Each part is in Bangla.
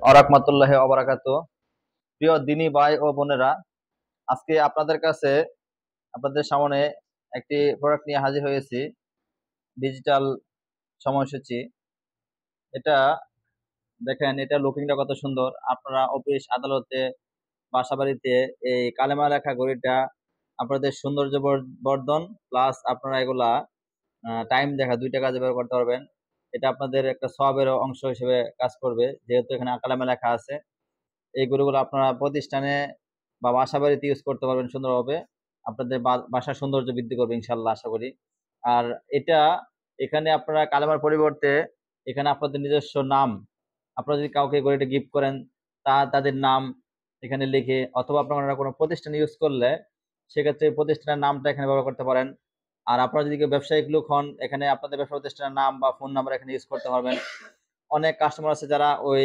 ওয়া রাহমাতুল্লাহি। প্রিয় দিনী ভাই ও বোনেরা, আজকে আপনাদের সামনে একটি প্রোডাক্ট নিয়ে হাজির হয়েছি। ডিজিটাল সময়সূচি। এটা দেখেন, এটা লুকিংটা কত সুন্দর। আপনারা অফিস আদালতে বাসা বাড়িতে এই কালেমা লেখা ঘড়িটা আপনাদের সৌন্দর্য বর্ধন প্লাস আপনারা এগুলা টাইম দেখা দুইটা কাজে ব্যবহার করতে পারবেন। এটা আপনাদের একটা সওয়াবের অংশ হিসেবে কাজ করবে, যেহেতু এখানে কালেমা লেখা আছে। এই গরুগুলো আপনারা প্রতিষ্ঠানে বা বাসা বাড়িতে ইউজ করতে পারবেন সুন্দরভাবে। আপনাদের বাসার সৌন্দর্য বৃদ্ধি করবে ইনশাল্লাহ, আশা করি। আর এটা এখানে আপনারা কালেমার পরিবর্তে এখানে আপনাদের নিজস্ব নাম, আপনারা যদি কাউকে গড়িটা গিফট করেন তাদের নাম এখানে লিখে, অথবা আপনারা কোনো প্রতিষ্ঠান ইউজ করলে সেক্ষেত্রে প্রতিষ্ঠানের নামটা এখানে ব্যবহার করতে পারেন। আর আপনারা যদি কেউ ব্যবসায়িক লোক হন, এখানে আপনাদের ব্যবসা প্রতিষ্ঠানের নাম বা ফোন নাম্বার এখানে ইউজ করতে পারবেন। অনেক কাস্টমার আছে যারা ওই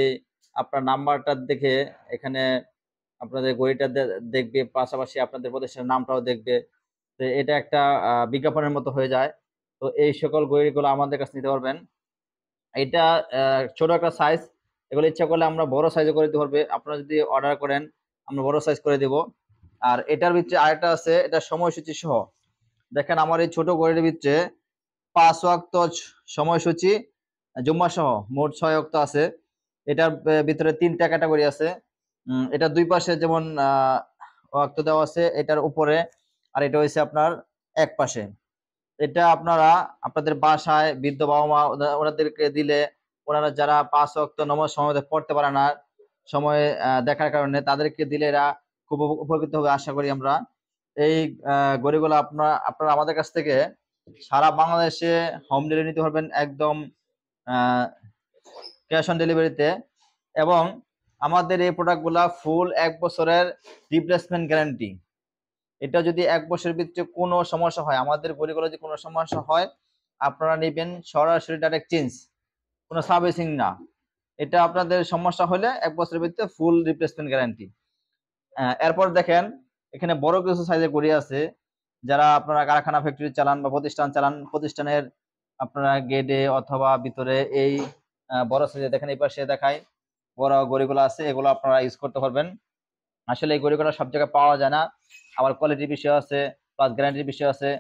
আপনার নাম্বারটা দেখে এখানে আপনাদের গড়িটা দেখবে, পাশাপাশি আপনাদের প্রতিষ্ঠানের নামটাও দেখবে। তো এটা একটা বিজ্ঞাপনের মতো হয়ে যায়। তো এই সকল গড়িগুলো আমাদের কাছে নিতে পারবেন। এটা ছোট একটা সাইজ, এগুলো ইচ্ছা করলে আমরা বড় সাইজে করে দিতে পারবে। আপনারা যদি অর্ডার করেন আমরা বড় সাইজ করে দিব। আর এটার ভিতরে আরেকটা আছে, এটা সময়সূচি সহ। দেখেন আমার এই ছোট ঘড়ির ভিতরে 5 ওয়াক্ত সময়সূচি জুম্মা সহ মোট 6 ওয়াক্ত আছে। এটার ভিতরে 3টা ক্যাটাগরি আছে। এটা দুই পাশে যেমন ওয়াক্ত দেওয়া আছে এটার উপরে, আর এটা হচ্ছে আপনার এক পাশে। এটা আপনারা আপনাদের বাসায় বৃদ্ধ বাবা মা ওনাদেরকে দিলে, ওনারা যারা 5 ওয়াক্ত নামাজ সময় পড়তে পারে না সময় দেখার কারণে, তাদেরকে দিলে এরা খুব উপকৃত হবে আশা করি আমরা। এই গড়িগুলো আপনারা আমাদের কাছ থেকে সারা বাংলাদেশে হোম ডেলিভারি নিতে পারবেন, একদম ক্যাশ অন ডেলিভারিতে। এবং আমাদের এই প্রোডাক্টগুলা ফুল 1 বছরের রিপ্লেসমেন্ট গ্যারান্টি। এটা যদি 1 বছরের ভিতরে কোনো সমস্যা হয়, আমাদের গড়িগুলো যদি কোনো সমস্যা হয়, আপনারা নেবেন সরাসরি ডাইরেক্ট চেঞ্জ, কোনো সার্ভিসিং না। এটা আপনাদের সমস্যা হলে 1 বছরের ভিতরে ফুল রিপ্লেসমেন্ট গ্যারান্টি। এরপর দেখেন এখানে বড় কিছু সাইজের গড়ি আছে। যারা আপনারা কারখানা ফ্যাক্টরি চালান বা প্রতিষ্ঠান চালান, প্রতিষ্ঠানের আপনারা গেটে অথবা ভিতরে এই বড় সাইজে দেখেন, এই পাশে দেখায় বড় গড়িগুলো আছে, এগুলো আপনারা ইউজ করতে পারবেন। আসলে এই গড়িগুলো সব জায়গায় পাওয়া যায় না, আবার কোয়ালিটির বিষয় আছে প্লাস গ্যারান্টির বিষয় আছে।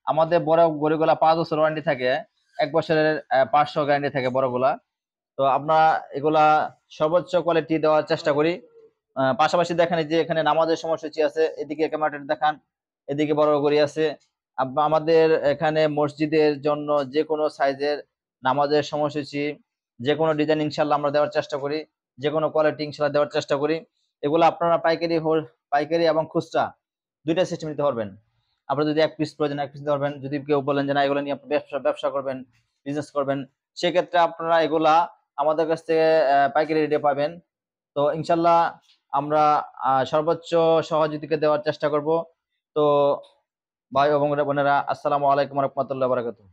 আমাদের বড় গড়িগুলা 5 বছর ওয়ারেন্টি থাকে, 1 বছরের 500 গ্যারান্টি থাকে বড়গুলা। তো আমরা এগুলা সর্বোচ্চ কোয়ালিটি দেওয়ার চেষ্টা করি। পাশাপাশি দেখেন যে এখানে নামাজের সময়সূচি আছে, এদিকে ক্যামেরাটা দেখান, এদিকে বড় গড়ি আছে। আমাদের এখানে মসজিদের জন্য যে কোনো সাইজের নামাজের সময়সূচি, যে কোনো ডিজাইন ইনশাল্লাহ আমরা দেওয়ার চেষ্টা করি, যে কোনো কোয়ালিটি ইনশাল্লাহ দেওয়ার চেষ্টা করি। এগুলো আপনারা পাইকারি এবং খুচরা দুইটা সিস্টেম নিতে পারবেন। আপনারা যদি 1 পিস প্রয়োজন 1 পিস নিতে পারবেন। যদি কেউ বলেন যে না এগুলো নিয়ে আপনি ব্যবসা করবেন, বিজনেস করবেন, সেক্ষেত্রে আপনারা এগুলা আমাদের কাছ থেকে পাইকারি রেটে পাবেন। তো ইনশাল্লাহ আমরা সর্বোচ্চ সহযোগিতা দেওয়ার চেষ্টা করব। তো ভাই এবং বোনেরা, আসসালামু আলাইকুম ওয়া রাহমাতুল্লাহি ওয়া বারাকাতুহু।